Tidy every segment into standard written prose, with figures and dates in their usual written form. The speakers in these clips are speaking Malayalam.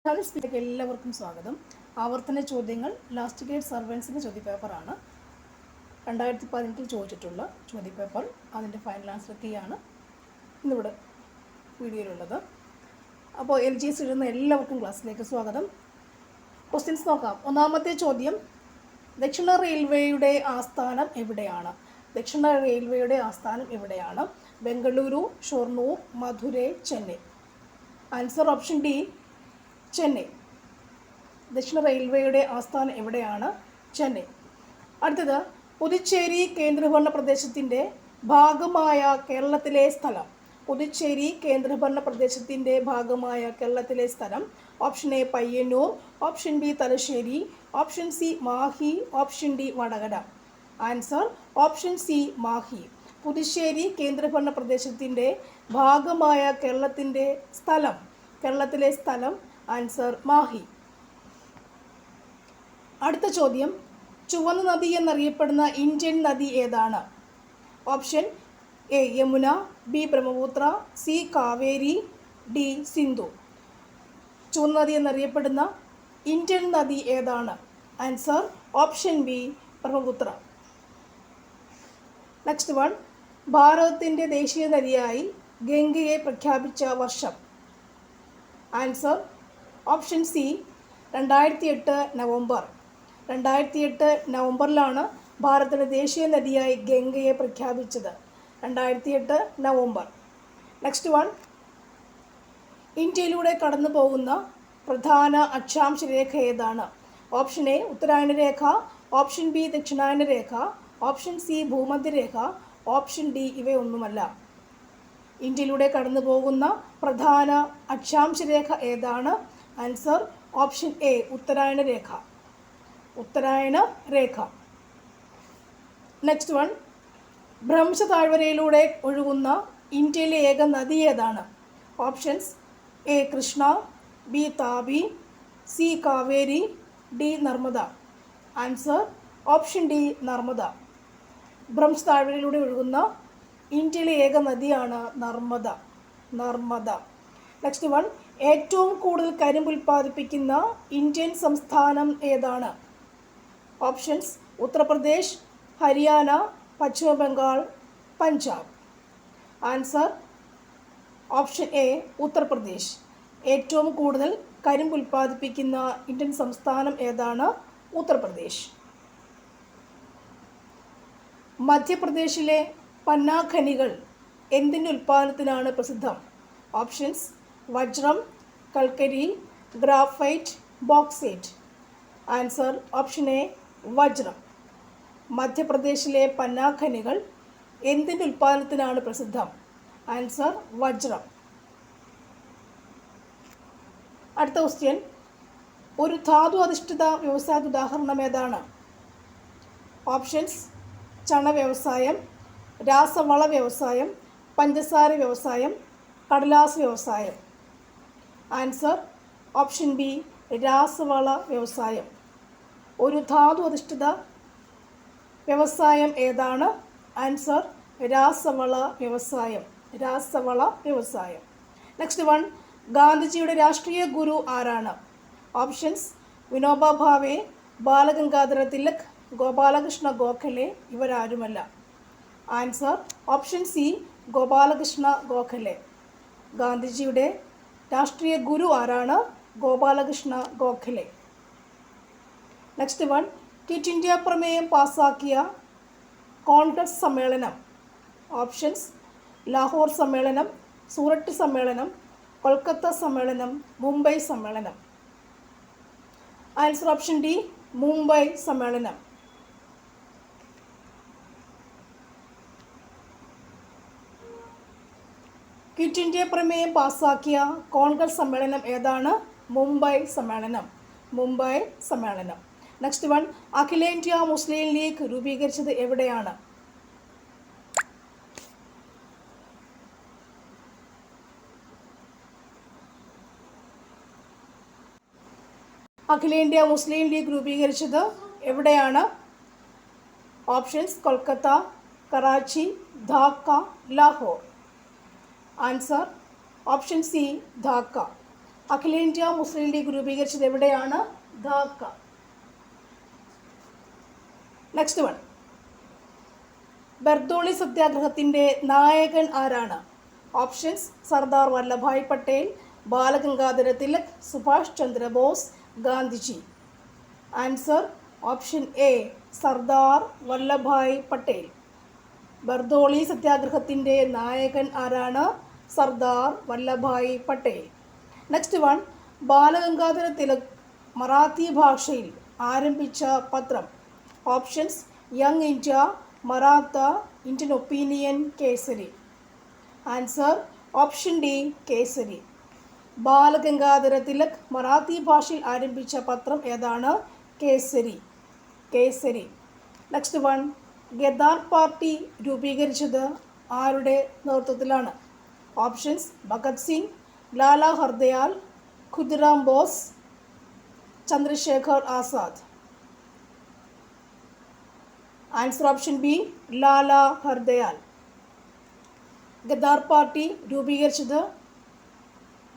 സ്പീഡിലേക്ക് എല്ലാവർക്കും സ്വാഗതം. ആവർത്തന ചോദ്യങ്ങൾ ലാസ്റ്റ് ഗ്രേഡ് സർവൻസിൻ്റെ ചോദ്യപേപ്പറാണ്. 2018 ചോദിച്ചിട്ടുള്ള ചോദ്യപേപ്പർ. അതിൻ്റെ ഫൈനൽ ആൻസർ കീയാണ് ഇന്നിവിടെ വീഡിയോയിലുള്ളത്. അപ്പോൾ LGS എഴുതുന്ന എല്ലാവർക്കും ക്ലാസ്സിലേക്ക് സ്വാഗതം. ക്വസ്റ്റ്യൻസ് നോക്കാം. ഒന്നാമത്തെ ചോദ്യം, ദക്ഷിണ റെയിൽവേയുടെ ആസ്ഥാനം എവിടെയാണ്? ദക്ഷിണ റെയിൽവേയുടെ ആസ്ഥാനം എവിടെയാണ്? Bengaluru, Shoranur, Madurai, Chennai. Answer option D, Chennai. ദക്ഷിണ റെയിൽവേയുടെ ആസ്ഥാനം എവിടെയാണ്? ചെന്നൈ. അടുത്തത്, പുതുച്ചേരി കേന്ദ്രഭരണ പ്രദേശത്തിൻ്റെ ഭാഗമായ കേരളത്തിലെ സ്ഥലം. പുതുച്ചേരി കേന്ദ്രഭരണ പ്രദേശത്തിൻ്റെ ഭാഗമായ കേരളത്തിലെ സ്ഥലം. Option A Payyanur, option B Thalassery, option C Mahe, option D Vadakara. Answer option C Mahe. Puducherry കേന്ദ്രഭരണ പ്രദേശത്തിൻ്റെ ഭാഗമായ കേരളത്തിലെ സ്ഥലം ആൻസർ മാഹി. അടുത്ത ചോദ്യം, ചുവന്ന നദി എന്നറിയപ്പെടുന്ന ഇന്ത്യൻ നദി ഏതാണ്? Option A Yamuna, B Brahmaputra, C Kaveri, D Sindhu. ചുവന്ന നദി എന്നറിയപ്പെടുന്ന ഇന്ത്യൻ നദി ഏതാണ്? Answer option B Brahmaputra. Next one, ഭാരതത്തിൻ്റെ ദേശീയ നദിയായി ഗംഗയെ പ്രഖ്യാപിച്ച വർഷം. Answer option C 2008 November. 2008 നവംബറിലാണ് ഭാരതത്തിലെ ദേശീയ നദിയായി ഗംഗയെ പ്രഖ്യാപിച്ചത്. 2008 നവംബർ. നെക്സ്റ്റ് വൺ, ഇന്ത്യയിലൂടെ കടന്നു പോകുന്ന പ്രധാന അക്ഷാംശ രേഖ ഏതാണ്? ഓപ്ഷൻ എ ഉത്തരായന രേഖ, ഓപ്ഷൻ ബി ദക്ഷിണായന രേഖ, ഓപ്ഷൻ സി ഭൂമധ്യരേഖ, ഓപ്ഷൻ ഡി ഇവയൊന്നുമല്ല. ഇന്ത്യയിലൂടെ കടന്നു പോകുന്ന പ്രധാന അക്ഷാംശ രേഖ ഏതാണ്? ആൻസർ ഓപ്ഷൻ എ ഉത്തരായന രേഖ. ഉത്തരായന രേഖ. നെക്സ്റ്റ് വൺ, ഭ്രംശ താഴ്വരയിലൂടെ ഒഴുകുന്ന ഇന്ത്യയിലെ ഏക നദി ഏതാണ്? Options A Krishna, B Tapi, C Kaveri, D Narmada. Answer option D Narmada. ഭ്രംശ താഴ്വരയിലൂടെ ഒഴുകുന്ന ഇന്ത്യയിലെ ഏക നദിയാണ് നർമ്മദ. നെക്സ്റ്റ് വൺ, ഏറ്റവും കൂടുതൽ കരിമ്പ് ഉൽപ്പാദിപ്പിക്കുന്ന ഇന്ത്യൻ സംസ്ഥാനം ഏതാണ്? Options Uttar Pradesh, Haryana, Paschim Bengal, Punjab. Answer option A Uttar Pradesh. ഏറ്റവും കൂടുതൽ കരിമ്പ് ഉൽപ്പാദിപ്പിക്കുന്ന ഇന്ത്യൻ സംസ്ഥാനം ഏതാണ്? ഉത്തർപ്രദേശ്. മധ്യപ്രദേശിലെ പന്ന ഖനികൾ എന്തിൻ്റെ ഉൽപ്പാദനത്തിനാണ് പ്രസിദ്ധം? ഓപ്ഷൻസ് വജ്രം, കൽക്കരി, graphite, bauxite. Answer option A വജ്രം. മധ്യപ്രദേശിലെ പന്ന ഖനികൾ എന്തിൻ്റെ ഉൽപ്പാദനത്തിനാണ് പ്രസിദ്ധം? ആൻസർ വജ്രം. അടുത്ത ക്വസ്റ്റ്യൻ, ഒരു ധാതു അധിഷ്ഠിത വ്യവസായത്തിന് ഉദാഹരണം ഏതാണ്? ഓപ്ഷൻസ് ചണ വ്യവസായം, രാസവള വ്യവസായം, പഞ്ചസാര വ്യവസായം, കടലാസ് വ്യവസായം. ആൻസർ ഓപ്ഷൻ ബി രാസവള വ്യവസായം. ഒരു ധാതു അധിഷ്ഠിത വ്യവസായം ഏതാണ്? ആൻസർ രാസവള വ്യവസായം. നെക്സ്റ്റ് വൺ, ഗാന്ധിജിയുടെ രാഷ്ട്രീയ ഗുരു ആരാണ്? ഓപ്ഷൻസ് വിനോബ ഭാവെ, ബാലഗംഗാധര തിലക്, ഗോപാലകൃഷ്ണ ഗോഖലെ. ഇവരാരുമല്ല. Answer option C Gopalakrishna Gokhale. ഗാന്ധിജിയുടെ രാഷ്ട്രീയ ഗുരു ആരാണ്? Gopalakrishna Gokhale. Next one, quit India പ്രമേയം പാസാക്കിയ കോൺഗ്രസ് സമ്മേളനം. ഓപ്ഷൻസ് ലാഹോർ സമ്മേളനം, സൂററ്റ് സമ്മേളനം, കൊൽക്കത്ത സമ്മേളനം, മുംബൈ സമ്മേളനം. ആൻസർ ഓപ്ഷൻ ഡി മുംബൈ സമ്മേളനം. ക്വിറ്റ് ഇന്ത്യ പ്രമേയം പാസാക്കിയ കോൺഗ്രസ് സമ്മേളനം ഏതാണ്? മുംബൈ സമ്മേളനം. നെക്സ്റ്റ് വൺ, അഖിലേന്ത്യാ മുസ്ലിം ലീഗ് രൂപീകരിച്ചത് എവിടെയാണ്? അഖിലേന്ത്യാ മുസ്ലിം ലീഗ് രൂപീകരിച്ചത് എവിടെയാണ്? Options Kolkata, Karachi, Dhaka, Lahore. Answer option C Dhaka. അഖിലേന്ത്യാ മുസ്ലിം ലീഗ് രൂപീകരിച്ചത് എവിടെയാണ്? ധാക്ക. നെക്സ്റ്റ് വൺ, ബർദോളി സത്യാഗ്രഹത്തിൻ്റെ നായകൻ ആരാണ്? Options: Sardar Vallabhbhai Patel, Balagangadhara Tilak, Subhash Chandra Bose, Gandhiji. Answer option A, Sardar Vallabhbhai Patel. Bardoli സത്യാഗ്രഹത്തിൻ്റെ നായകൻ ആരാണ്? സർദാർ വല്ലഭായ് പട്ടേൽ. നെക്സ്റ്റ് വൺ, ബാലഗംഗാധര തിലക് മറാത്തി ഭാഷയിൽ ആരംഭിച്ച പത്രം. Options: young India, Maratha, Indian opinion, Kesari. Answer option D, Kesari. Balagangadhara Tilak Marathi ഭാഷയിൽ ആരംഭിച്ച പത്രം ഏതാണ്? Kesari. Kesari. Next one, Ghadar party രൂപീകരിച്ചത് ആരുടെ നേതൃത്വത്തിലാണ്? Options: Bhagat Singh, Lala Hardayal, Khudiram Bose, Chandrashekhar Azad. Answer option B, Lala Hardayal. Ghadar party രൂപീകരിച്ചത്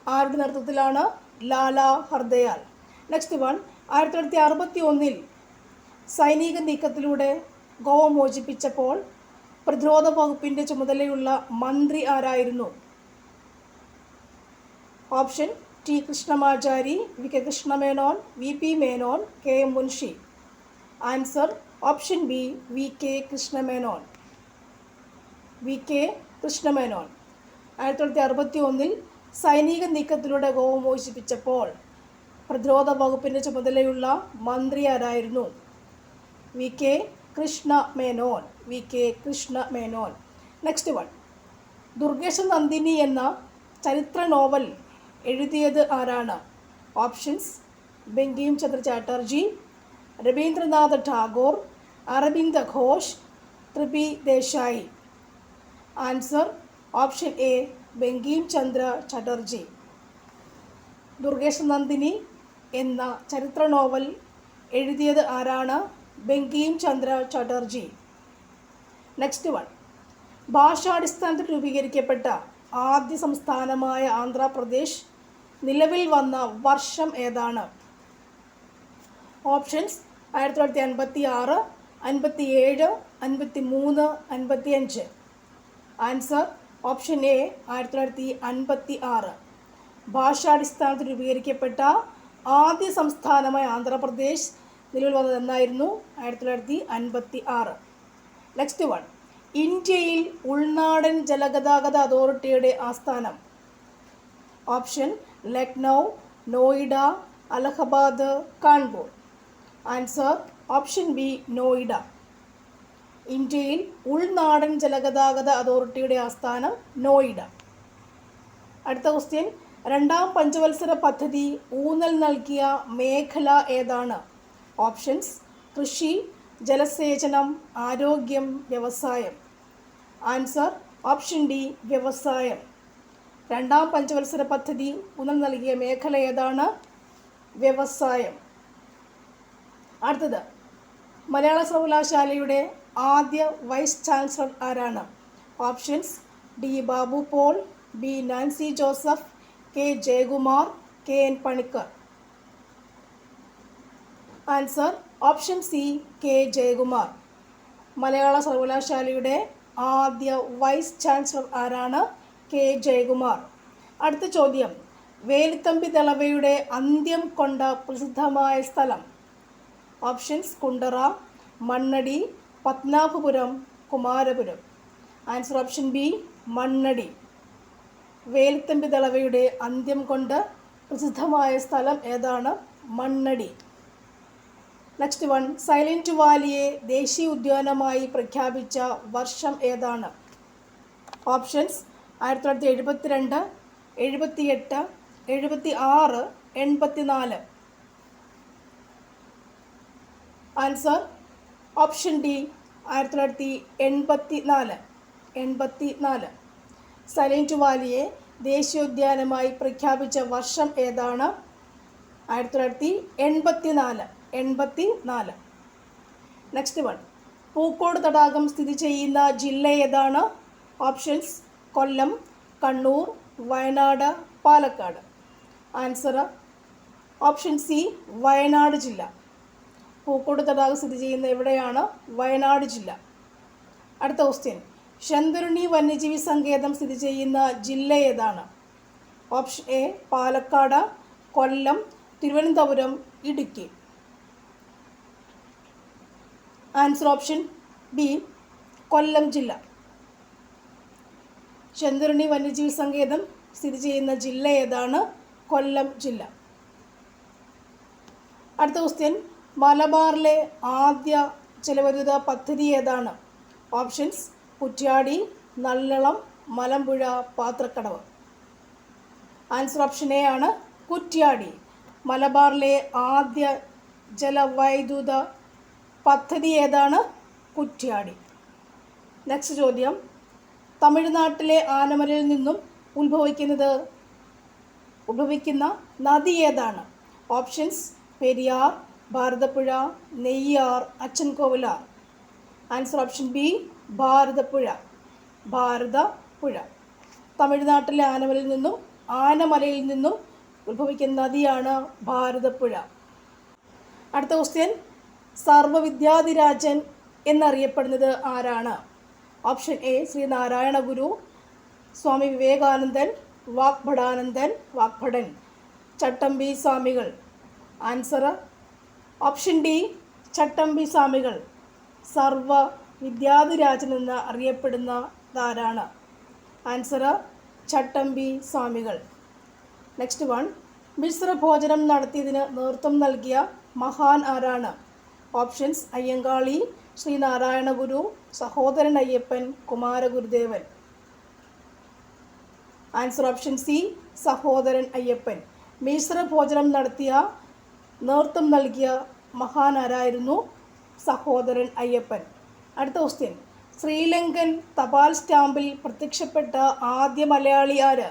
ആരുടെ നേതൃത്വത്തിലാണ്? ലാല ഹർദയാൽ. നെക്സ്റ്റ് വൺ, 1961 സൈനിക നീക്കത്തിലൂടെ ഗോവ മോചിപ്പിച്ചപ്പോൾ പ്രതിരോധ വകുപ്പിൻ്റെ ചുമതലയുള്ള മന്ത്രി ആരായിരുന്നു? Option: T Krishnamachari, V K Krishna Menon, V P Menon, K M Munshi. Answer option B, V K Krishna Menon. V K Krishna Menon. 1961 സൈനിക നീക്കത്തിലൂടെ ഗോവ മോചിപ്പിച്ചപ്പോൾ പ്രതിരോധ വകുപ്പിൻ്റെ ചുമതലയുള്ള മന്ത്രി ആരായിരുന്നു? V K Krishna Menon. V K Krishna Menon. Next one, Durgesh Nandini എന്ന ചരിത്ര നോവൽ എഴുതിയത് ആരാണ്? ഓപ്ഷൻസ്: ബങ്കിം ചന്ദ്ര ചാറ്റർജി, രവീന്ദ്രനാഥ ടാഗോർ, അരവിന്ദ ഘോഷ്, ത്രിപി Desai. Answer option A, Bankim Chandra Chatterjee. Durgesh Nandini എന്ന ചരിത്ര നോവൽ എഴുതിയത് ആരാണ്? ബങ്കിം ചന്ദ്ര ചാറ്റർജി. നെക്സ്റ്റ് വൺ, ഭാഷാടിസ്ഥാനത്തിൽ രൂപീകരിക്കപ്പെട്ട ആദ്യ സംസ്ഥാനമായ ആന്ധ്രാപ്രദേശ് നിലവിൽ വന്ന വർഷം ഏതാണ്? ഓപ്ഷൻസ്: 1956, 57, 53, 55. Answer option A, 1956. ഭാഷാടിസ്ഥാനത്തിൽ രൂപീകരിക്കപ്പെട്ട ആദ്യ സംസ്ഥാനമായ ആന്ധ്രാപ്രദേശ് നിലവിൽ വന്നത് എന്നായിരുന്നു? 1956. നെക്സ്റ്റ് വൺ, ഇന്ത്യയിൽ ഉൾനാടൻ ജലഗതാഗത അതോറിറ്റിയുടെ ആസ്ഥാനം. Option: Lucknow, Noida, Allahabad, Kanpur. Answer option B, Noida. ഇന്ത്യയിൽ ഉൾനാടൻ ജലഗതാഗത അതോറിറ്റിയുടെ ആസ്ഥാനം നോയിഡ. അടുത്ത ക്വസ്റ്റ്യൻ, രണ്ടാം പഞ്ചവത്സര പദ്ധതി ഊന്നൽ നൽകിയ മേഖല ഏതാണ്? ഓപ്ഷൻസ്: കൃഷി, ജലസേചനം, ആരോഗ്യം, വ്യവസായം. ആൻസർ ഓപ്ഷൻ ഡി, വ്യവസായം. രണ്ടാം പഞ്ചവത്സര പദ്ധതി ഊന്നൽ നൽകിയ മേഖല ഏതാണ്? വ്യവസായം. അടുത്തത്, മലയാള സർവകലാശാലയുടെ ആദ്യ വൈസ് ചാൻസലർ ആരാണ്? Options: D Babu Paul, B Nancy Joseph, K Jayakumar, K N Panicker. Answer option C, K Jayakumar. മലയാള സർവകലാശാലയുടെ ആദ്യ വൈസ് ചാൻസലർ ആരാണ്? കെ ജയകുമാർ. അടുത്ത ചോദ്യം, വേലുത്തമ്പി ദളവയുടെ അന്ത്യം കൊണ്ട പ്രസിദ്ധമായ സ്ഥലം. Options: Kundara, Mannadi, Padmanabhapuram, Kumarapuram. Answer option B, Mannadi. Veluthampi ദളവയുടെ അന്ത്യം കൊണ്ട് പ്രസിദ്ധമായ സ്ഥലം ഏതാണ്? മണ്ണടി. നെക്സ്റ്റ് വൺ, സൈലൻറ്റ് വാലിയെ ദേശീയ ഉദ്യാനമായി പ്രഖ്യാപിച്ച വർഷം ഏതാണ്? Options: 1972, 78, 76, 84. Answer option D, 1984. 84. Silent വാലിയെ ദേശീയോദ്യാനമായി പ്രഖ്യാപിച്ച വർഷം ഏതാണ്? 1984. 84. നെക്സ്റ്റ് വൺ, പൂക്കോട് തടാകം സ്ഥിതി ചെയ്യുന്ന ജില്ല ഏതാണ്? Options: Kollam, Kannur, Wayanad, Palakkad. Answer option C Wayanad ജില്ല. പൂക്കോട് തടാകം സ്ഥിതി ചെയ്യുന്ന എവിടെയാണ്? വയനാട് ജില്ല. അടുത്ത ക്വസ്റ്റ്യൻ, ശന്തുരുണി വന്യജീവി സങ്കേതം സ്ഥിതി ചെയ്യുന്ന ജില്ല ഏതാണ്? Option A Palakkad, Kollam, Thiruvananthapuram, Idukki. Answer option B Kollam ജില്ല. ശന്തുരുണി വന്യജീവി സങ്കേതം സ്ഥിതി ചെയ്യുന്ന ജില്ല ഏതാണ്? കൊല്ലം ജില്ല. അടുത്ത ക്വസ്റ്റ്യൻ, മലബാറിലെ ആദ്യ ജലവൈദ്യുത പദ്ധതി ഏതാണ്? Options Kuttiyadi, Nallalam, Malampuzha, Pathrakkadavu. Answer option A ആണ് കുറ്റ്യാടി. മലബാറിലെ ആദ്യ ജലവൈദ്യുത പദ്ധതി ഏതാണ്? കുറ്റ്യാടി. നെക്സ്റ്റ് ചോദ്യം, തമിഴ്നാട്ടിലെ ആനമലയിൽ നിന്നും ഉത്ഭവിക്കുന്ന നദി ഏതാണ്? Options Periyar, Bharathapuzha, Neyyar, Achankovilar. Answer option B Bharathapuzha. Bharathapuzha. തമിഴ്നാട്ടിലെ ആനമലയിൽ നിന്നും ഉത്ഭവിക്കുന്ന നദിയാണ് ഭാരതപ്പുഴ. അടുത്ത ക്വസ്റ്റ്യൻ, സർവവിദ്യാധിരാജൻ എന്നറിയപ്പെടുന്നത് ആരാണ്? ഓപ്ഷൻ എ ശ്രീനാരായണ ഗുരു, സ്വാമി വിവേകാനന്ദൻ, വാഗ്ഭടൻ, ചട്ടമ്പി സ്വാമികൾ. ആൻസർ ഓപ്ഷൻ ഡി ചട്ടമ്പി സ്വാമികൾ. സർവ വിദ്യാധിരാജൻ എന്ന് അറിയപ്പെടുന്നതാരാണ്? ആൻസർ ചട്ടമ്പി സ്വാമികൾ. നെക്സ്റ്റ് വൺ, മിശ്ര ഭോജനം നടത്തിയതിന് നേതൃത്വം നൽകിയ മഹാൻ ആരാണ്? ഓപ്ഷൻസ് അയ്യങ്കാളി, ശ്രീനാരായണ ഗുരു, Sahodaran Ayyappan, Kumaragurudevan. Answer option C Sahodaran Ayyappan. Mishra ഭോജനം നേതൃത്വം നൽകിയ മഹാൻ ആരായിരുന്നു? സഹോദരൻ അയ്യപ്പൻ. അടുത്ത ക്വസ്റ്റ്യൻ, ശ്രീലങ്കൻ തപാൽ സ്റ്റാമ്പിൽ പ്രത്യക്ഷപ്പെട്ട ആദ്യ മലയാളി ആര്?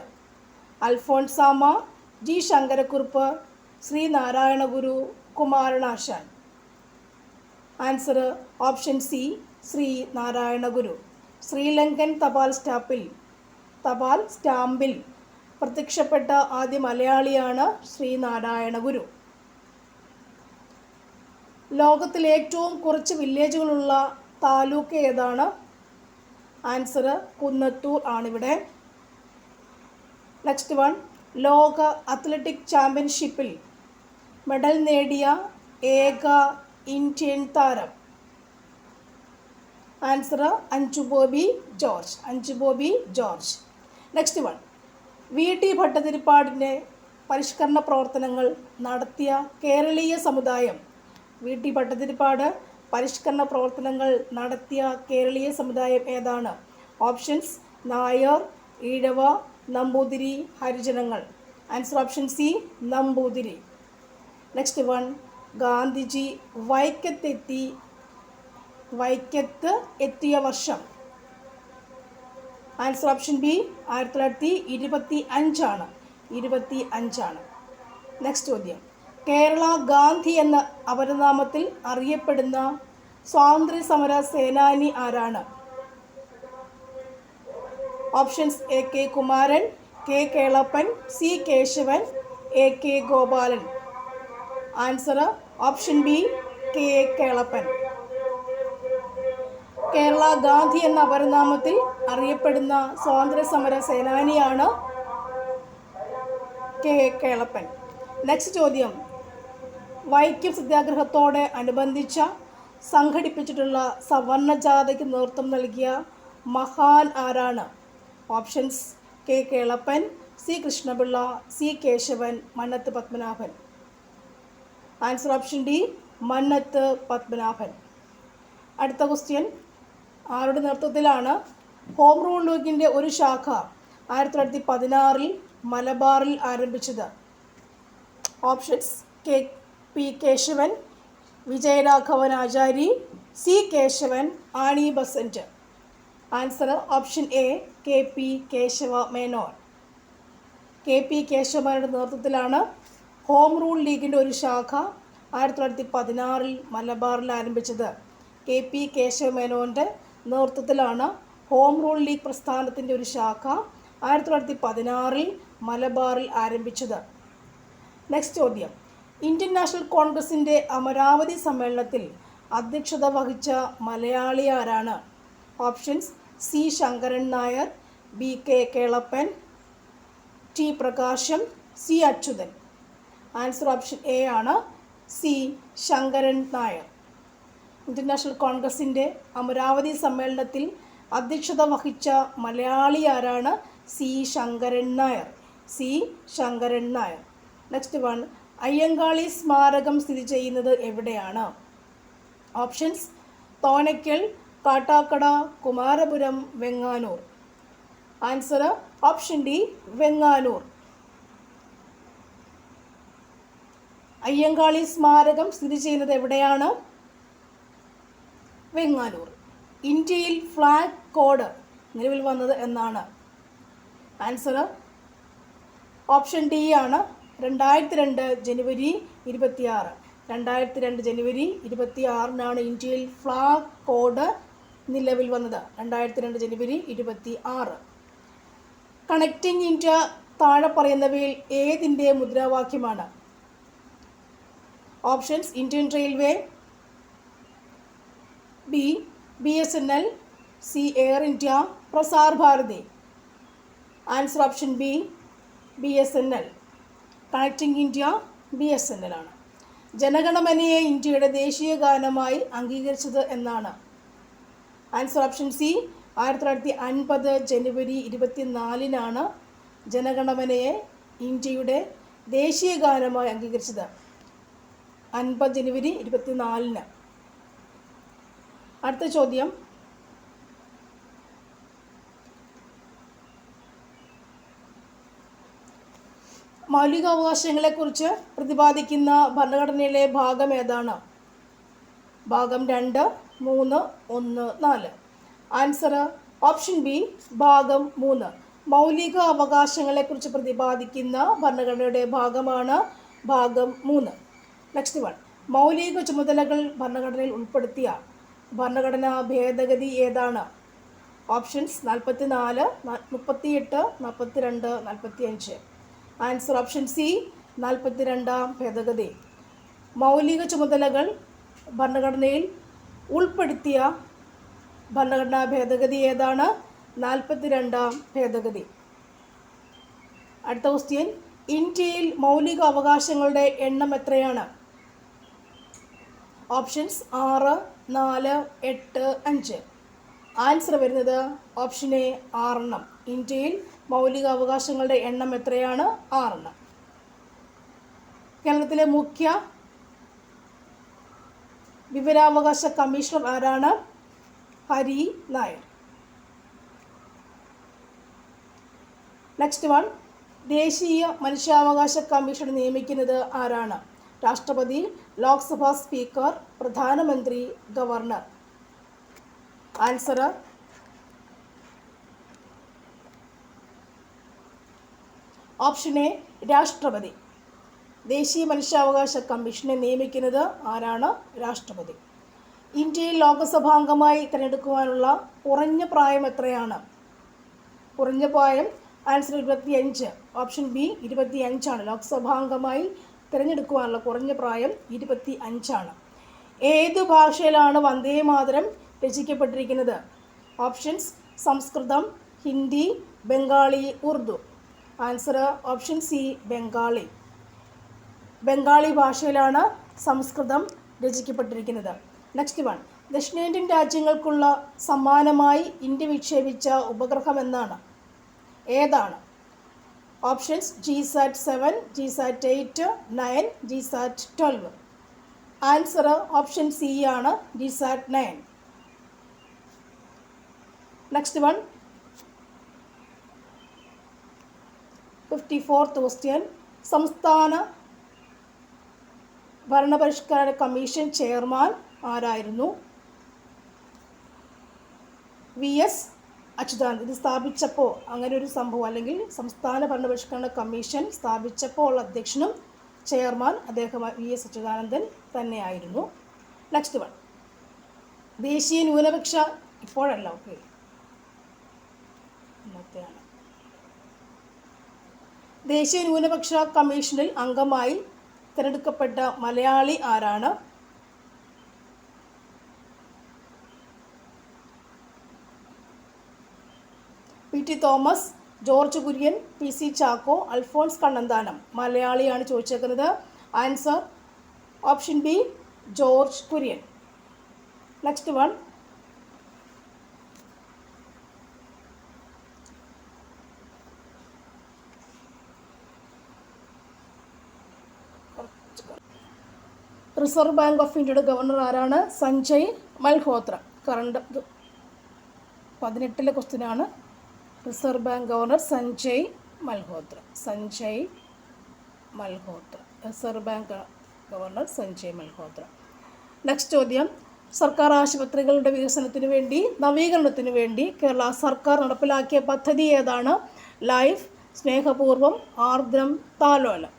Alphonsamma, G Sankara Kurup, Sreenarayana Guru, Kumaranasan. Answer option C Sreenarayana Guru. Sri Lankan തപാൽ സ്റ്റാമ്പിൽ പ്രത്യക്ഷപ്പെട്ട ആദ്യ മലയാളിയാണ് ശ്രീനാരായണ ഗുരു. ലോകത്തിലെ ഏറ്റവും കുറച്ച് വില്ലേജുകളുള്ള താലൂക്ക് ഏതാണ്? ആൻസർ കുന്നത്തൂർ ആണിവിടെ. നെക്സ്റ്റ് വൺ, ലോക അത്ലറ്റിക് ചാമ്പ്യൻഷിപ്പിൽ മെഡൽ നേടിയ ഏക ഇന്ത്യൻ താരം. Answer Anju Bobby George. Next one, V T ഭട്ടതിരിപ്പാടിൻ്റെ പരിഷ്കരണ പ്രവർത്തനങ്ങൾ നടത്തിയ കേരളീയ സമുദായം. വി ടി ഭട്ടതിരിപ്പാട് പരിഷ്കരണ പ്രവർത്തനങ്ങൾ നടത്തിയ കേരളീയ സമുദായം ഏതാണ്? ഓപ്ഷൻസ് നായർ, ഈഴവ, നമ്പൂതിരി, ഹരിജനങ്ങൾ. Answer option C Namboothiri. Next one, Gandhiji വൈക്കത്ത് എത്തിയ വർഷം. ആൻസർ ഓപ്ഷൻ ബി 1925 ആണ്. നെക്സ്റ്റ് ചോദ്യം, കേരള ഗാന്ധി എന്ന അപരനാമത്തിൽ അറിയപ്പെടുന്ന സ്വാതന്ത്ര്യ സമര സേനാനി ആരാണ്? Options A K Kumaran, K Kelappan, C Kesavan, A K Gopalan. Answer option B K Kelappan. Kerala Gandhi എന്ന അപരനാമത്തിൽ അറിയപ്പെടുന്ന സ്വാതന്ത്ര്യ സമര സേനാനിയാണ് കെ കേളപ്പൻ. നെക്സ്റ്റ് ചോദ്യം, വൈക്കം സത്യാഗ്രഹത്തോടെ അനുബന്ധിച്ച് സംഘടിപ്പിച്ചിട്ടുള്ള സവർണ ജാഥയ്ക്ക് നേതൃത്വം നൽകിയ മഹാൻ ആരാണ്? Options K Kelappan, C Krishna Pillai, C Kesavan, Mannath Padmanabhan. Answer option D Mannath Padmanabhan. അടുത്ത ക്വസ്റ്റ്യൻ, ആരുടെ നേതൃത്വത്തിലാണ് ഹോം റൂൾ ലീഗിൻ്റെ ഒരു ശാഖ 1916 മലബാറിൽ ആരംഭിച്ചത്? Options K P Keshavan, Vijayaraghava Achari, C Keshavan, Annie Besant. Answer option A K P Keshava Menon. K P കേശവന്റെ നേതൃത്വത്തിലാണ് ഹോം റൂൾ ലീഗിൻ്റെ ഒരു ശാഖ 1916 മലബാറിൽ ആരംഭിച്ചത്. കെ പി കേശവ മേനോൻ്റെ നേതൃത്വത്തിലാണ് ഹോം റൂൾ ലീഗ് പ്രസ്ഥാനത്തിൻ്റെ ഒരു ശാഖ 1916 മലബാറിൽ ആരംഭിച്ചത്. നെക്സ്റ്റ് ചോദ്യം, ഇന്ത്യൻ നാഷണൽ കോൺഗ്രസിൻ്റെ അമരാവതി സമ്മേളനത്തിൽ അധ്യക്ഷത വഹിച്ച മലയാളി ആരാണ്? Options C Sankaran Nair, B K Kelappan, T Prakasam, C Achuthan. Answer option A ആണ്, C Sankaran Nair. Indian national കോൺഗ്രസിൻ്റെ അമരാവതി സമ്മേളനത്തിൽ അധ്യക്ഷത വഹിച്ച മലയാളി ആരാണ്? C Sankaran Nair. C Sankaran Nair. Next one, Ayyankali സ്മാരകം സ്ഥിതി ചെയ്യുന്നത് എവിടെയാണ്? Options Thonnakkal, Kattakkada, Kumarapuram, Venganoor. Answer option D Venganoor. Ayyankali സ്മാരകം സ്ഥിതി ചെയ്യുന്നത് എവിടെയാണ്? വെങ്ങാനൂർ. ഇന്ത്യയിൽ ഫ്ലാഗ് കോഡ് നിലവിൽ വന്നത് എന്നാണ്? ആൻസർ ഓപ്ഷൻ ഡി ആണ്, 2002 ജനുവരി 26. 2002 ജനുവരി 26 ഇന്ത്യയിൽ ഫ്ലാഗ് കോഡ് നിലവിൽ വന്നത്. 2002 ജനുവരി 26. കണക്റ്റിംഗ് ഇന്ത്യ താഴെ പറയുന്നവയിൽ ഏതിൻ്റെ മുദ്രാവാക്യമാണ്? Options Indian railway, B BSNL, C air India, Prasar Bharati. Answer option B BSNL. Connecting India BSNL ആണ്. ജനഗണമനയെ ഇന്ത്യയുടെ ദേശീയ ഗാനമായി അംഗീകരിച്ചത് എന്നാണ്? ആൻസർ ഓപ്ഷൻ സി 1950 ജനുവരി 24 ജനഗണമനയെ ഇന്ത്യയുടെ ദേശീയ ഗാനമായി അംഗീകരിച്ചത്. 50 ജനുവരി 24. അടുത്ത ചോദ്യം, മൗലികാവകാശങ്ങളെക്കുറിച്ച് പ്രതിപാദിക്കുന്ന ഭരണഘടനയിലെ ഭാഗം ഏതാണ്? ഭാഗം 2, 3, 1, 4. ആൻസർ ഓപ്ഷൻ ബി ഭാഗം 3. മൗലിക അവകാശങ്ങളെക്കുറിച്ച് പ്രതിപാദിക്കുന്ന ഭരണഘടനയുടെ ഭാഗമാണ് ഭാഗം 3. നെക്സ്റ്റ് വൺ, മൗലിക ചുമതലകൾ ഭരണഘടനയിൽ ഉൾപ്പെടുത്തിയ ഭരണഘടനാ ഭേദഗതി ഏതാണ്? ഓപ്ഷൻസ് 44, 38, 42, 45. ആൻസർ ഓപ്ഷൻ സി 42-ാം ഭേദഗതി. മൗലിക ചുമതലകൾ ഭരണഘടനയിൽ ഉൾപ്പെടുത്തിയ ഭരണഘടനാ ഭേദഗതി ഏതാണ്? 42-ാം ഭേദഗതി. അടുത്ത ക്വസ്റ്റ്യൻ, ഇന്ത്യയിൽ മൗലിക അവകാശങ്ങളുടെ എണ്ണം എത്രയാണ്? ഓപ്ഷൻസ് 6, 4, 8, 5. ആൻസർ വരുന്നത് ഓപ്ഷൻ എ 6. ഇന്ത്യയിൽ മൗലിക അവകാശങ്ങളുടെ എണ്ണം എത്രയാണ്? 6. കേരളത്തിലെ മുഖ്യ വിവരാവകാശ കമ്മീഷണർ ആരാണ്? ഹരി നായർ. നെക്സ്റ്റ് വൺ, ദേശീയ മനുഷ്യാവകാശ കമ്മീഷൻ നിയമിക്കുന്നത് ആരാണ്? രാഷ്ട്രപതി, ലോക്സഭാ സ്പീക്കർ, പ്രധാനമന്ത്രി, ഗവർണർ. ആൻസർ ഓപ്ഷൻ എ രാഷ്ട്രപതി. ദേശീയ മനുഷ്യാവകാശ കമ്മീഷനെ നിയമിക്കുന്നത് ആരാണ്? രാഷ്ട്രപതി. ഇന്ത്യയിൽ ലോകസഭാംഗമായി തിരഞ്ഞെടുക്കുവാനുള്ള കുറഞ്ഞ പ്രായം എത്രയാണ്? കുറഞ്ഞ പ്രായം ആൻസർ 25. ഓപ്ഷൻ ബി 25 ലോക്സഭാംഗമായി തിരഞ്ഞെടുക്കുവാനുള്ള കുറഞ്ഞ പ്രായം 25. ഏത് ഭാഷയിലാണ് വന്ദേ മാതരം രചിക്കപ്പെട്ടിരിക്കുന്നത്? Options Samskritam, Hindi, Bengali, Urdu. Answer option C Bengali. Bengali ഭാഷയിലാണ് സംസ്കൃതം രചിക്കപ്പെട്ടിരിക്കുന്നത്. നെക്സ്റ്റ് വൺ, ദക്ഷിണേന്ത്യൻ രാജ്യങ്ങൾക്കുള്ള സമ്മാനമായി ഇന്ത്യ വിക്ഷേപിച്ച ഉപഗ്രഹം എന്നാണ്? ഏതാണ്? Options GSAT 7, GSAT 8, 9, GSAT 12. Answer option C ആണ്, GSAT 9. Next one, 54th question, സംസ്ഥാന ഭരണപരിഷ്കരണ കമ്മീഷൻ ചെയർമാൻ ആരായിരുന്നു? VS അച്യുതാനന്ദൻ. ഇത് സ്ഥാപിച്ചപ്പോൾ അങ്ങനെ ഒരു സംഭവം, അല്ലെങ്കിൽ സംസ്ഥാന ഭരണപരിഷ്കരണ കമ്മീഷൻ സ്ഥാപിച്ചപ്പോൾ അധ്യക്ഷനും ചെയർമാൻ അദ്ദേഹം VS അച്യുതാനന്ദൻ തന്നെയായിരുന്നു. നെക്സ്റ്റ് വൺ, ദേശീയ ന്യൂനപക്ഷ ഇപ്പോഴല്ല, ഓക്കെ, ഇന്നത്തെയാണ്. ദേശീയ ന്യൂനപക്ഷ കമ്മീഷനിൽ അംഗമായി തിരഞ്ഞെടുക്കപ്പെട്ട മലയാളി ആരാണ്? P T Thomas, George Kurian, P C Chacko, Alphons Kannanthanam. മലയാളിയാണ് ചോദിച്ചേക്കുന്നത്. Answer option B, George Kurian. Next one, reserve bank of ഇന്ത്യയുടെ ഗവർണർ ആരാണ്? സഞ്ജയ് മൽഹോത്ര. കറണ്ട് 18ലെ ക്വസ്റ്റ്യനാണ്. Reserve bank governor Sanjay Malhotra. Reserve bank governor Sanjay Malhotra. Next ചോദ്യം, സർക്കാർ ആശുപത്രികളുടെ വികസനത്തിനു വേണ്ടി, നവീകരണത്തിനു വേണ്ടി കേരള സർക്കാർ നടപ്പിലാക്കിയ പദ്ധതി ഏതാണ്? ലൈഫ്, സ്നേഹപൂർവം, ആർദ്രം, താലോലം.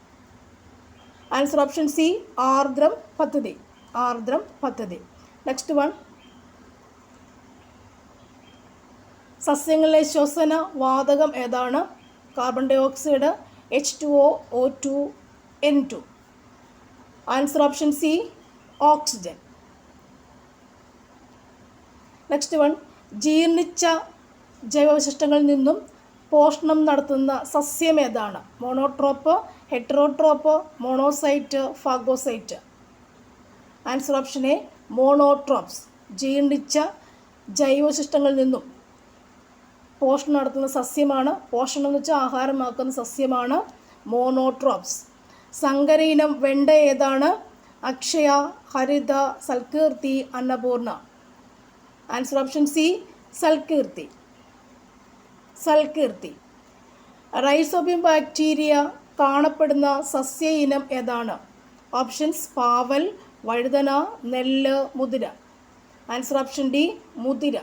ആൻസർ ഓപ്ഷൻ സി, ആർദ്രം പദ്ധതി. നെക്സ്റ്റ് വൺ, സസ്യങ്ങളിലെ ശ്വസന വാതകം ഏതാണ്? Carbon dioxide, H2O, O2, N2. Answer option C, oxygen. Next one, ജീർണിച്ച ജൈവവശിഷ്ടങ്ങളിൽ നിന്നും പോഷണം നടത്തുന്ന സസ്യം ഏതാണ്? Monotrope, heterotrope, monocyte, phagocyte. Answer option A, monotropes. ജീർണിച്ച ജൈവവശിഷ്ടങ്ങളിൽ നിന്നും പോഷണം നടത്തുന്ന സസ്യമാണ്, പോഷണം എന്ന് വെച്ചാൽ ആഹാരമാക്കുന്ന സസ്യമാണ് മോണോട്രോപ്സ്. സങ്കര ഇനം വെണ്ട ഏതാണ്? Akshaya, Haritha, Salkeerthi, Annapoorna. Answer option C, Salkeerthi. Rhizobium bacteria കാണപ്പെടുന്ന സസ്യ ഇനം ഏതാണ്? ഓപ്ഷൻസ് പാവൽ, വഴുതന, നെല്ല്, മുതിര. ആൻസർ ഓപ്ഷൻ ഡി, മുതിര.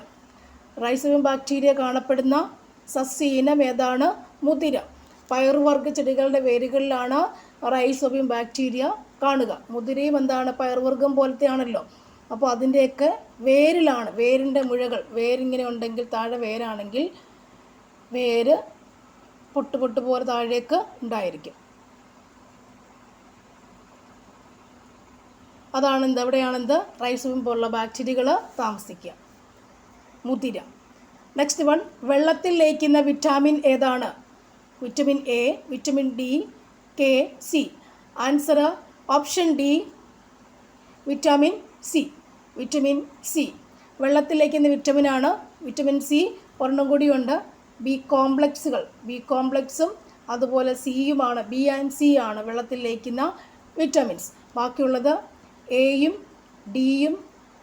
റൈസോബിയം ബാക്ടീരിയ കാണപ്പെടുന്ന സസ്യ ഇനം ഏതാണ്? മുതിര. പയറുവർഗ്ഗ ചെടികളുടെ വേരുകളിലാണ് റൈസോബിയം ബാക്ടീരിയ കാണുക. മുതിരയും എന്താണ്? പയറുവർഗ്ഗം പോലത്തെ ആണല്ലോ. അപ്പോൾ അതിൻ്റെയൊക്കെ വേരിലാണ്, വേരിൻ്റെ മുഴകൾ, വേരിങ്ങനെ ഉണ്ടെങ്കിൽ, താഴെ വേരാണെങ്കിൽ വേര് പൊട്ട് പോലെ താഴേക്ക് ഉണ്ടായിരിക്കും. അതാണെന്ത്, എവിടെയാണെന്ത്? റൈസോബിയം പോലുള്ള ബാക്ടീരിയകൾ താമസിക്കുക. മുതിര. നെക്സ്റ്റ് വൺ, വെള്ളത്തിൽ ലയിക്കുന്ന വിറ്റാമിൻ ഏതാണ്? Vitamin A, vitamin D, K, C. Answer option D, vitamin C. വെള്ളത്തിൽ ലയിക്കുന്ന വിറ്റമിനാണ് വിറ്റമിൻ സി. ഒരെണ്ണം കൂടിയുണ്ട്, ബി കോംപ്ലക്സും അതുപോലെ സിയുമാണ്, ബി ആൻഡ് സി ആണ് വെള്ളത്തിൽ ലയിക്കുന്ന വിറ്റമിൻസ്. ബാക്കിയുള്ളത് എയും ഡിയും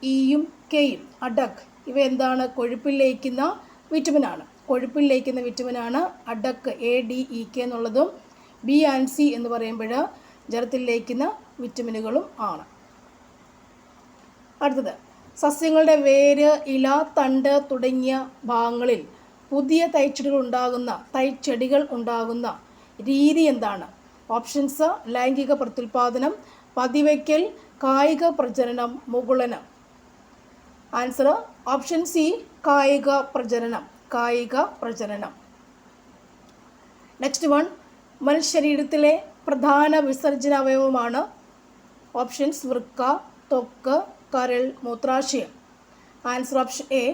ഇയും കെയും. അഡക്, ഇവ എന്താണ്? കൊഴുപ്പിൽ ലയിക്കുന്ന വിറ്റമിനാണ്. അഡക്, ADEK എന്നുള്ളതും ബി ആൻഡ് സി എന്ന് പറയുമ്പോൾ ജലത്തിൽ ലയിക്കുന്ന വിറ്റമിനുകളും ആണ്. അടുത്തത്, സസ്യങ്ങളുടെ വേര്, ഇല, തണ്ട് തുടങ്ങിയ ഭാഗങ്ങളിൽ പുതിയ തൈച്ചെടികൾ ഉണ്ടാകുന്ന രീതി എന്താണ്? ഓപ്ഷൻസ് ലൈംഗിക പ്രത്യുൽപാദനം, പതിവയ്ക്കൽ, കായിക പ്രജനനം, മുകുളനം. ആൻസർ ഓപ്ഷൻ സി, കായിക പ്രജനനം. നെക്സ്റ്റ് വൺ, മനുഷ്യശരീരത്തിലെ പ്രധാന വിസർജന അവയവമാണ്? ഓപ്ഷൻസ് വൃക്ക, ത്വക്ക്, കരൾ, മൂത്രാശയം. ആൻസർ ഓപ്ഷൻ എ,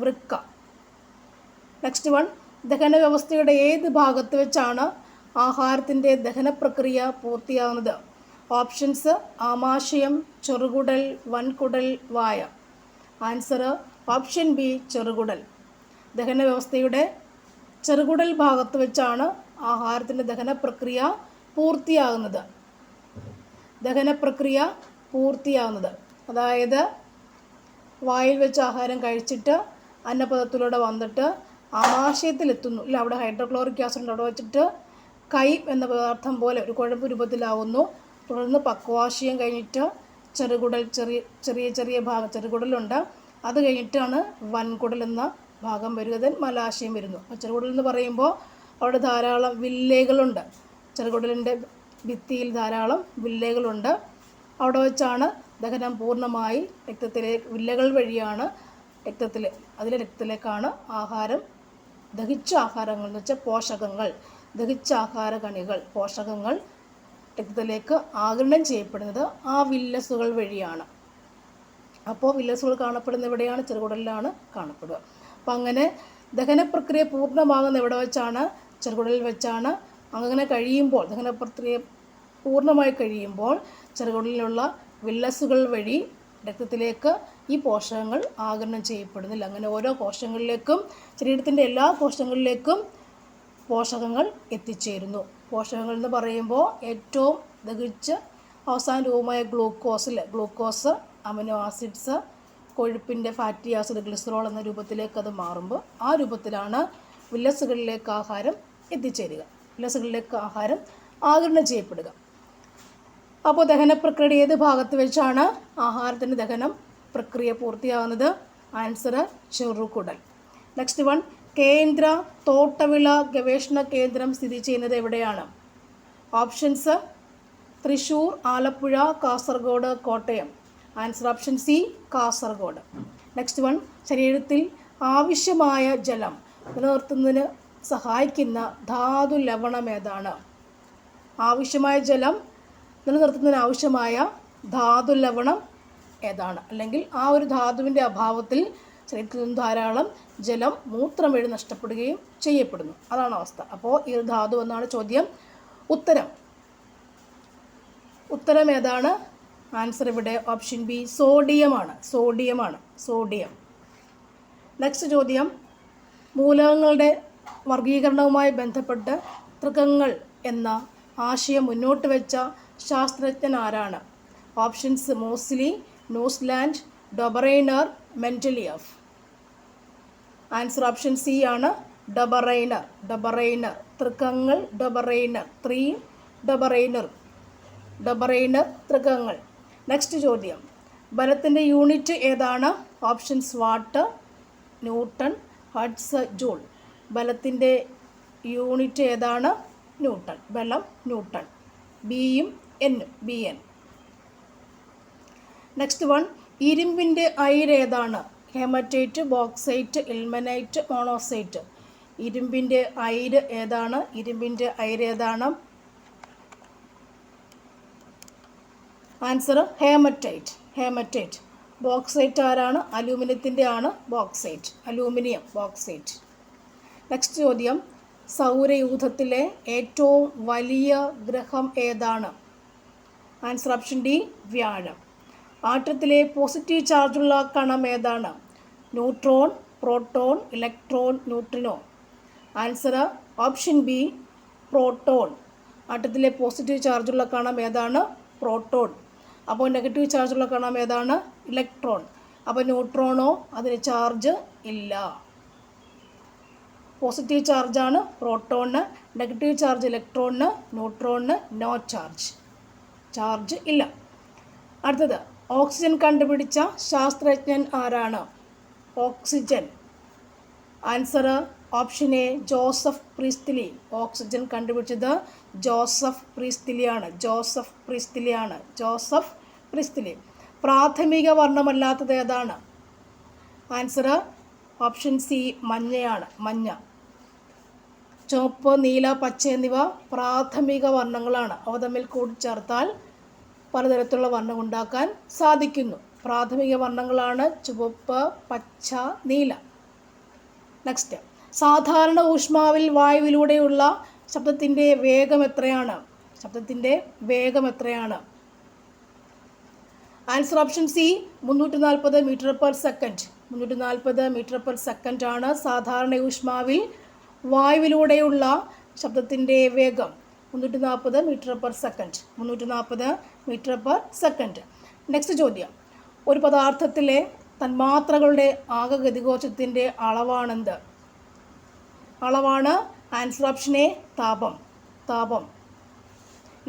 വൃക്ക. നെക്സ്റ്റ് വൺ, ദഹന വ്യവസ്ഥയുടെ ഏത് ഭാഗത്ത് വെച്ചാണ് ആഹാരത്തിൻ്റെ ദഹന പ്രക്രിയ പൂർത്തിയാകുന്നത്? ഓപ്ഷൻസ് ആമാശയം, ചെറുകുടൽ, വൻകുടൽ, വായ. ആൻസർ ഓപ്ഷൻ ബി, ചെറുകുടൽ. ദഹന വ്യവസ്ഥയുടെ ചെറുകുടൽ ഭാഗത്ത് വെച്ചാണ് ആഹാരത്തിൻ്റെ ദഹന പ്രക്രിയ പൂർത്തിയാകുന്നത്. അതായത് വായിൽ വെച്ച് ആഹാരം കഴിച്ചിട്ട് അന്നപദത്തിലൂടെ വന്നിട്ട് ആമാശയത്തിലെത്തുന്നു. ഇല്ല, അവിടെ ഹൈഡ്രോക്ലോറിക് ആസിഡ് അവിടെ വെച്ചിട്ട് കൈ എന്ന പദാർത്ഥം പോലെ ഒരു കുഴമ്പ് രൂപത്തിലാവുന്നു. തുടർന്ന് പക്വാശയം കഴിഞ്ഞിട്ട് ചെറുകുടൽ, ചെറിയ ഭാഗം ചെറുകുടലുണ്ട്. അത് കഴിഞ്ഞിട്ടാണ് വൻകുടൽ എന്ന ഭാഗം വരിക, മലാശയം വരുന്നു. അപ്പോൾ ചെറുകുടൽ എന്ന് പറയുമ്പോൾ അവിടെ ധാരാളം വില്ലേകളുണ്ട്. ചെറുകുടലിൻ്റെ ഭിത്തിയിൽ ധാരാളം വില്ലേകളുണ്ട്. അവിടെ വെച്ചാണ് ദഹനം പൂർണ്ണമായി വില്ലകൾ വഴിയാണ് രക്തത്തിലേക്കാണ് ആഹാരം, ദഹിച്ച ആഹാരങ്ങൾ എന്ന് വെച്ചാൽ പോഷകങ്ങൾ, ദഹിച്ച ആഹാര കണികൾ പോഷകങ്ങൾ രക്തത്തിലേക്ക് ആഗിരണം ചെയ്യപ്പെടുന്നത് ആ വില്ലസുകൾ വഴിയാണ്. അപ്പോൾ വില്ലസുകൾ കാണപ്പെടുന്ന എവിടെയാണ്? ചെറുകുടലിലാണ് കാണപ്പെടുക. അപ്പം അങ്ങനെ ദഹന പ്രക്രിയ പൂർണ്ണമാകുന്ന എവിടെ വെച്ചാണ്? ചെറുകുടലിൽ വെച്ചാണ്. അങ്ങനെ കഴിയുമ്പോൾ ദഹന പ്രക്രിയ പൂർണ്ണമായി കഴിയുമ്പോൾ ചെറുകുടലിലുള്ള വില്ലസുകൾ വഴി രക്തത്തിലേക്ക് ഈ പോഷകങ്ങൾ ആഗിരണം ചെയ്യപ്പെടുന്നില്ല. അങ്ങനെ ഓരോ കോശങ്ങളിലേക്കും ശരീരത്തിൻ്റെ എല്ലാ കോശങ്ങളിലേക്കും പോഷകങ്ങൾ എത്തിച്ചേരുന്നു. പോഷകങ്ങൾ എന്ന് പറയുമ്പോൾ ഏറ്റവും ദഹിച്ച് അവസാന രൂപമായ ഗ്ലൂക്കോസ്, അമിനോ ആസിഡ്സ്, കൊഴുപ്പിൻ്റെ ഫാറ്റി ആസിഡ്, ഗ്ലിസറോൾ എന്ന രൂപത്തിലേക്ക് അത് മാറുമ്പോൾ ആ രൂപത്തിലാണ് വില്ലസുകളിലേക്ക് ആഹാരം എത്തിച്ചേരുക, വില്ലസുകളിലേക്ക് ആഹാരം ആഗിരണം ചെയ്യപ്പെടുക. അപ്പോൾ ദഹന പ്രക്രിയയുടെ ഏത് ഭാഗത്ത് വെച്ചാണ് ആഹാരത്തിൻ്റെ ദഹനം പ്രക്രിയ പൂർത്തിയാകുന്നത്? ആൻസർ ചെറുകുടൽ. നെക്സ്റ്റ് വൺ, കേന്ദ്ര തോട്ടവിള ഗവേഷണ കേന്ദ്രം സ്ഥിതി ചെയ്യുന്നത് എവിടെയാണ്? Options: Thrissur, Alappuzha, Kasaragod, Kottayam. Answer option C, Kasaragod. Next one, ശരീരത്തിൽ ആവശ്യമായ ജലം നിലനിർത്തുന്നതിന് സഹായിക്കുന്ന ധാതു ലവണം ഏതാണ്? ആവശ്യമായ ജലം നിലനിർത്തുന്നതിന് ആവശ്യമായ ധാതു ലവണം ഏതാണ്? അല്ലെങ്കിൽ ആ ഒരു ധാതുവിൻ്റെ അഭാവത്തിൽ ശരീരത്തിൽ നിന്നും ധാരാളം ജലം മൂത്രം വഴി നഷ്ടപ്പെടുകയും ചെയ്യപ്പെടുന്നു. അതാണ് അവസ്ഥ. അപ്പോൾ ഈ ഒരു ധാതു എന്നാണ് ചോദ്യം. ഉത്തരം ഏതാണ്? ആൻസർ ഇവിടെ ഓപ്ഷൻ ബി, സോഡിയമാണ്. സോഡിയം. നെക്സ്റ്റ് ചോദ്യം, മൂലകങ്ങളുടെ വർഗീകരണവുമായി ബന്ധപ്പെട്ട് തൃകങ്ങൾ എന്ന ആശയം മുന്നോട്ട് വെച്ച ശാസ്ത്രജ്ഞൻ ആരാണ്? Options: Moseley, Newlands, Dobereiner, Mendeleev. Answer option C ആണ്, ഡൊബറൈനർ. തൃകങ്ങൾ, ഡൊബറൈനർ തൃകങ്ങൾ. നെക്സ്റ്റ് ചോദ്യം, ബലത്തിൻ്റെ യൂണിറ്റ് ഏതാണ്? Options: watt, newton, hertz, joule. ബലത്തിൻ്റെ യൂണിറ്റ് ഏതാണ്? ന്യൂട്ടൺ. ബലം ന്യൂട്ടൺ. ബിയും എന്നും, BN. നെക്സ്റ്റ് വൺ, ഇരുമ്പിൻ്റെ അയിര് ഏതാണ്? Haematite, bauxite, ilmenite, monazite. ഇരുമ്പിൻ്റെ അയിര് ഏതാണ്? Answer haematite. ബോക്സൈറ്റ് ആരാണ്? അലൂമിനിയത്തിൻ്റെ ആണ് ബോക്സൈറ്റ്. ബോക്സൈറ്റ്. നെക്സ്റ്റ് ചോദ്യം, സൗരയൂഥത്തിലെ ഏറ്റവും വലിയ ഗ്രഹം ഏതാണ്? ആൻസർ ഓപ്ഷൻ ഡി, വ്യാഴം. ആറ്റത്തിലെ പോസിറ്റീവ് ചാർജുള്ള കണം ഏതാണ്? Neutron, proton, electron, neutrino. Answer option B, proton. ആറ്റത്തിലെ പോസിറ്റീവ് ചാർജുള്ള കണം ഏതാണ്? പ്രോട്ടോൺ. അപ്പോൾ നെഗറ്റീവ് ചാർജുള്ള കണം ഏതാണ്? ഇലക്ട്രോൺ. അപ്പോൾ ന്യൂട്രോണോ? അതിന് ചാർജ് ഇല്ല. പോസിറ്റീവ് ചാർജാണ് പ്രോട്ടോണിന്, നെഗറ്റീവ് ചാർജ് ഇലക്ട്രോണിന്, ന്യൂട്രോണിന് നോ ചാർജ് ഇല്ല. അടുത്തത്, ഓക്സിജൻ കണ്ടുപിടിച്ച ശാസ്ത്രജ്ഞൻ ആരാണ്? Oxygen. Answer option A, Joseph Priestley. Oxygen കണ്ടുപിടിച്ചത് ജോസഫ് പ്രീസ്റ്റ്ലി. പ്രാഥമിക വർണ്ണമല്ലാത്തത് ഏതാണ്? ആൻസർ ഓപ്ഷൻ സി, മഞ്ഞ. ചുവപ്പ്, നീല, പച്ച എന്നിവ പ്രാഥമിക വർണ്ണങ്ങളാണ്. അവ തമ്മിൽ കൂട്ടിച്ചേർത്താൽ പലതരത്തിലുള്ള വർണ്ണം ഉണ്ടാക്കാൻ സാധിക്കുന്നു. പ്രാഥമിക വർണ്ണങ്ങളാണ് ചുവപ്പ്, പച്ച, നീല. നെക്സ്റ്റ്, സാധാരണ ഊഷ്മാവിൽ വായുവിലൂടെയുള്ള ശബ്ദത്തിൻ്റെ വേഗം എത്രയാണ്? Answer option C, 340 metre per second. 340 metre per second ആണ് സാധാരണ ഊഷ്മാവിൽ വായുവിലൂടെയുള്ള ശബ്ദത്തിൻ്റെ വേഗം. 340 മീറ്റർ പെർ സെക്കൻഡ്. നെക്സ്റ്റ് ചോദ്യം, ഒരു പദാർത്ഥത്തിലെ തന്മാത്രകളുടെ ആകെ ഗതികോർജ്ജത്തിൻ്റെ അളവാണെന്ത്? ആൻസർ ഓപ്ഷൻ എ, താപം.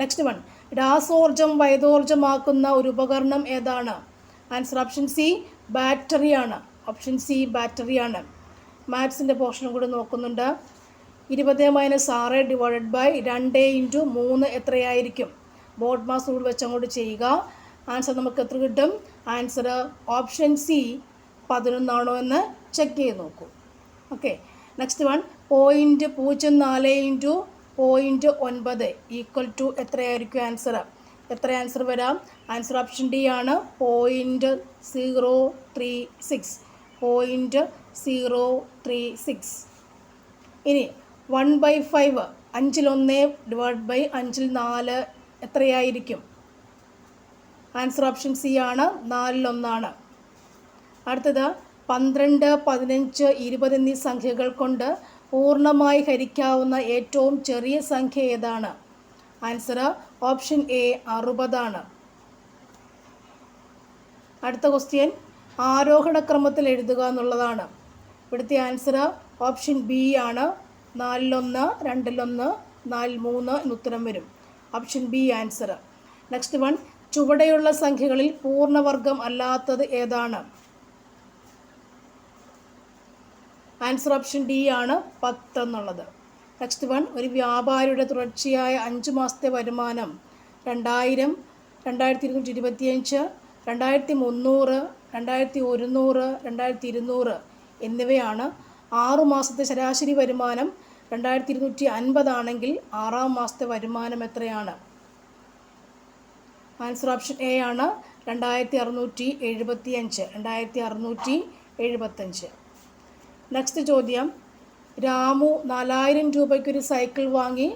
നെക്സ്റ്റ് വൺ, രാസോർജം വൈദോർജമാക്കുന്ന ഒരു ഉപകരണം ഏതാണ്? ആൻസർ ഓപ്ഷൻ സി, ബാറ്ററിയാണ്. മാത്സിൻ്റെ പോർഷനും കൂടി നോക്കുന്നുണ്ട്. 20 - 6 ഡിവൈഡഡ് ബൈ 2 × 3 എത്രയായിരിക്കും? ബോർഡ് മാസ് റൂൾ വെച്ച് അങ്ങോട്ട് ചെയ്യുക. ആൻസർ നമുക്ക് എത്ര കിട്ടും? ആൻസർ ഓപ്ഷൻ സി, 11 ആണോ എന്ന് ചെക്ക് ചെയ്ത് നോക്കൂ. Okay. Next one, 0.04 × 0.9 equal to എത്രയായിരിക്കും ആൻസർ? എത്ര ആൻസർ വരാം? ആൻസർ ഓപ്ഷൻ ഡി ആണ് 0.036. 0.036. ഇനി 1/5 5/1 ഡിവൈഡ് ബൈ 5/4 എത്രയായിരിക്കും? ആൻസർ ഓപ്ഷൻ സി ആണ് 4/1. അടുത്തത് 12, 15, 20 എന്നീ സംഖ്യകൾ കൊണ്ട് പൂർണ്ണമായി ഹരിക്കാവുന്ന ഏറ്റവും ചെറിയ സംഖ്യ ഏതാണ്? ആൻസർ ഓപ്ഷൻ എ 60 ആണ്. അടുത്ത ക്വസ്റ്റ്യൻ ആരോഹണ ക്രമത്തിൽ എഴുതുക എന്നുള്ളതാണ്. ഇവിടുത്തെ ആൻസർ ഓപ്ഷൻ ബി ആണ് 4/1, 2/1, 4/3 എന്ന് ഉത്തരം വരും. Option B answer. Next one, ചുവടെയുള്ള സംഖ്യകളിൽ പൂർണ്ണവർഗം അല്ലാത്തത് ഏതാണ്? ആൻസർ ഓപ്ഷൻ ഡി ആണ് 10 എന്നുള്ളത്. നെക്സ്റ്റ് വൺ, ഒരു വ്യാപാരിയുടെ തുടർച്ചയായ 5 മാസത്തെ വരുമാനം 2000, 2225, 2300, 2100, 2200 എന്നിവയാണ്. 6 മാസത്തെ ശരാശരി വരുമാനം 2250 ആണെങ്കിൽ 6-ാം മാസത്തെ വരുമാനം എത്രയാണ്? ആൻസർ ഓപ്ഷൻ എ ആണ് 2675. 2675. നെക്സ്റ്റ് ചോദ്യം, രാമു 4000 രൂപയ്ക്കൊരു സൈക്കിൾ വാങ്ങി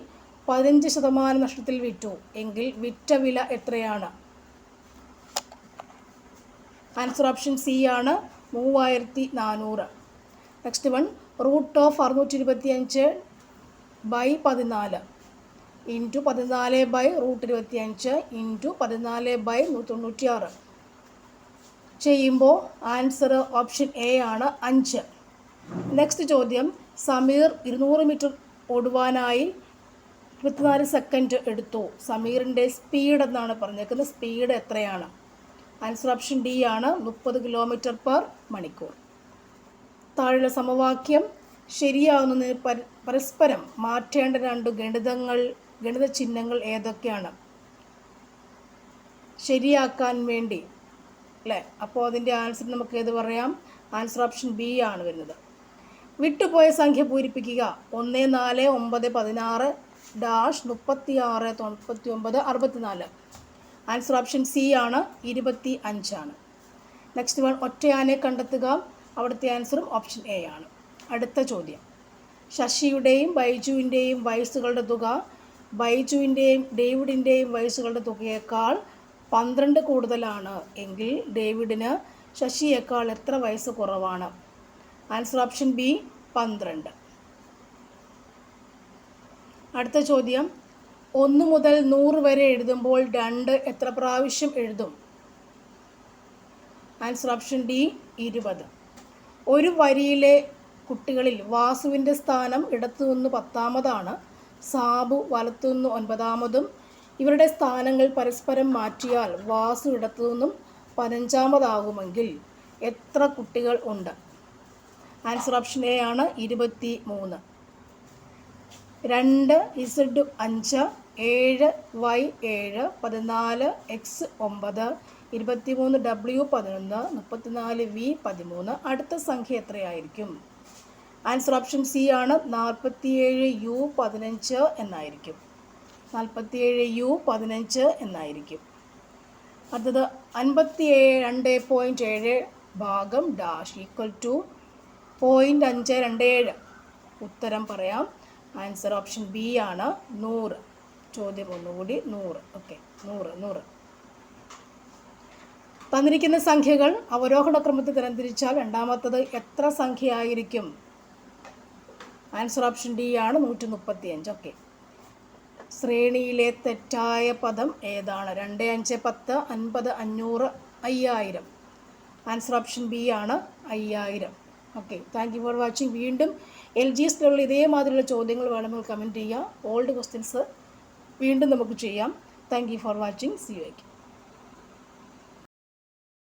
15% നഷ്ടത്തിൽ വിറ്റു എങ്കിൽ വിറ്റ വില എത്രയാണ്? ആൻസർ ഓപ്ഷൻ സി ആണ് 3400. Next one, root of 625/14 into 14/√25 into 14/196 ചെയ്യുമ്പോൾ ആൻസർ ഓപ്ഷൻ എ ആണ് 5. നെക്സ്റ്റ് ചോദ്യം, സമീർ 200 മീറ്റർ ഓടുവാനായി 24 സെക്കൻഡ് എടുത്തു. സമീറിൻ്റെ സ്പീഡ് എന്നാണ് പറഞ്ഞേക്കുന്നത്. സ്പീഡ് എത്രയാണ്? ആൻസർ ഓപ്ഷൻ ഡി ആണ് 30 km/മണിക്കൂർ. താഴെയുള്ള സമവാക്യം ശരിയാവുന്നതിന് പരസ്പരം മാറ്റേണ്ട 2 ഗണിത ചിഹ്നങ്ങൾ ഏതൊക്കെയാണ്? ശരിയാക്കാൻ വേണ്ടി അല്ലേ? അപ്പോൾ അതിൻ്റെ ആൻസർ നമുക്ക് ഏത് പറയാം? ആൻസർ ഓപ്ഷൻ ബി ആണ് വരുന്നത്. വിട്ടുപോയ സംഖ്യ പൂരിപ്പിക്കുക. 1, 4, 9, 16 -36, 99, 64. ആൻസർ ഓപ്ഷൻ സി ആണ് 25 ആണ്. നെക്സ്റ്റ് വൺ, ഒറ്റയാനെ കണ്ടെത്തുക. അവിടുത്തെ ആൻസറും ഓപ്ഷൻ എ ആണ്. അടുത്ത ചോദ്യം, ശശിയുടെയും ബൈജുവിൻ്റെയും വയസ്സുകളുടെ തുക ബൈജുവിൻ്റെയും ഡേവിഡിൻ്റെയും വയസ്സുകളുടെ തുകയേക്കാൾ 12 കൂടുതലാണ് എങ്കിൽ ഡേവിഡിന് ശശിയേക്കാൾ എത്ര വയസ്സ് കുറവാണ്? Answer option B 12. അടുത്ത ചോദ്യം, 1 മുതൽ 100 വരെ എഴുതുമ്പോൾ 2 എത്ര പ്രാവശ്യം എഴുതും? Answer option D 20. ഒരു വരിയിലെ കുട്ടികളിൽ വാസുവിൻ്റെ സ്ഥാനം ഇടത്തുനിന്ന് 10ാമതാണ്, സാബു വലത്തുനിന്ന് 9ാമതും. ഇവരുടെ സ്ഥാനങ്ങൾ പരസ്പരം മാറ്റിയാൽ വാസു ഇടത്തുനിന്നും 15ാമതാകുമെങ്കിൽ എത്ര കുട്ടികൾ ഉണ്ട്? ആൻസർ ഓപ്ഷൻ എ ആണ് 23. 2 Z 5, 7 Y 7, 14 X 9, 23 W 11, 34 V 13. അടുത്ത സംഖ്യ എത്രയായിരിക്കും? ആൻസർ ഓപ്ഷൻ സി ആണ് 47 U 15 എന്നായിരിക്കും. 47 U 15 എന്നായിരിക്കും. അടുത്തത് 52.7 ഭാഗം ഡാഷ് ഈക്വൽ ടു 0.527. ഉത്തരം പറയാം. ആൻസർ ഓപ്ഷൻ ബി ആണ് 100. ചോദ്യം ഒന്നുകൂടി 100. ഓക്കെ, 100. തന്നിരിക്കുന്ന സംഖ്യകൾ അവരോഹണ ക്രമത്തിൽ തരംതിരിച്ചാൽ രണ്ടാമത്തത് എത്ര സംഖ്യയായിരിക്കും? ആൻസർ ഓപ്ഷൻ ഡി ആണ് 135. ഓക്കെ, ശ്രേണിയിലെ തെറ്റായ പദം ഏതാണ്? 2, 5, 10, 50, 500, 5000. ആൻസർ ഓപ്ഷൻ ബി ആണ് 5000. Okay, thank you for watching. വീണ്ടും LGS ലെവലിൽ ഇതേമാതിരിയുള്ള ചോദ്യങ്ങൾ വേണമെങ്കിൽ കമൻറ്റ് ചെയ്യുക. ഓൾഡ് ക്വസ്റ്റ്യൻസ് വീണ്ടും നമുക്ക് ചെയ്യാം. Thank you for watching. C you again.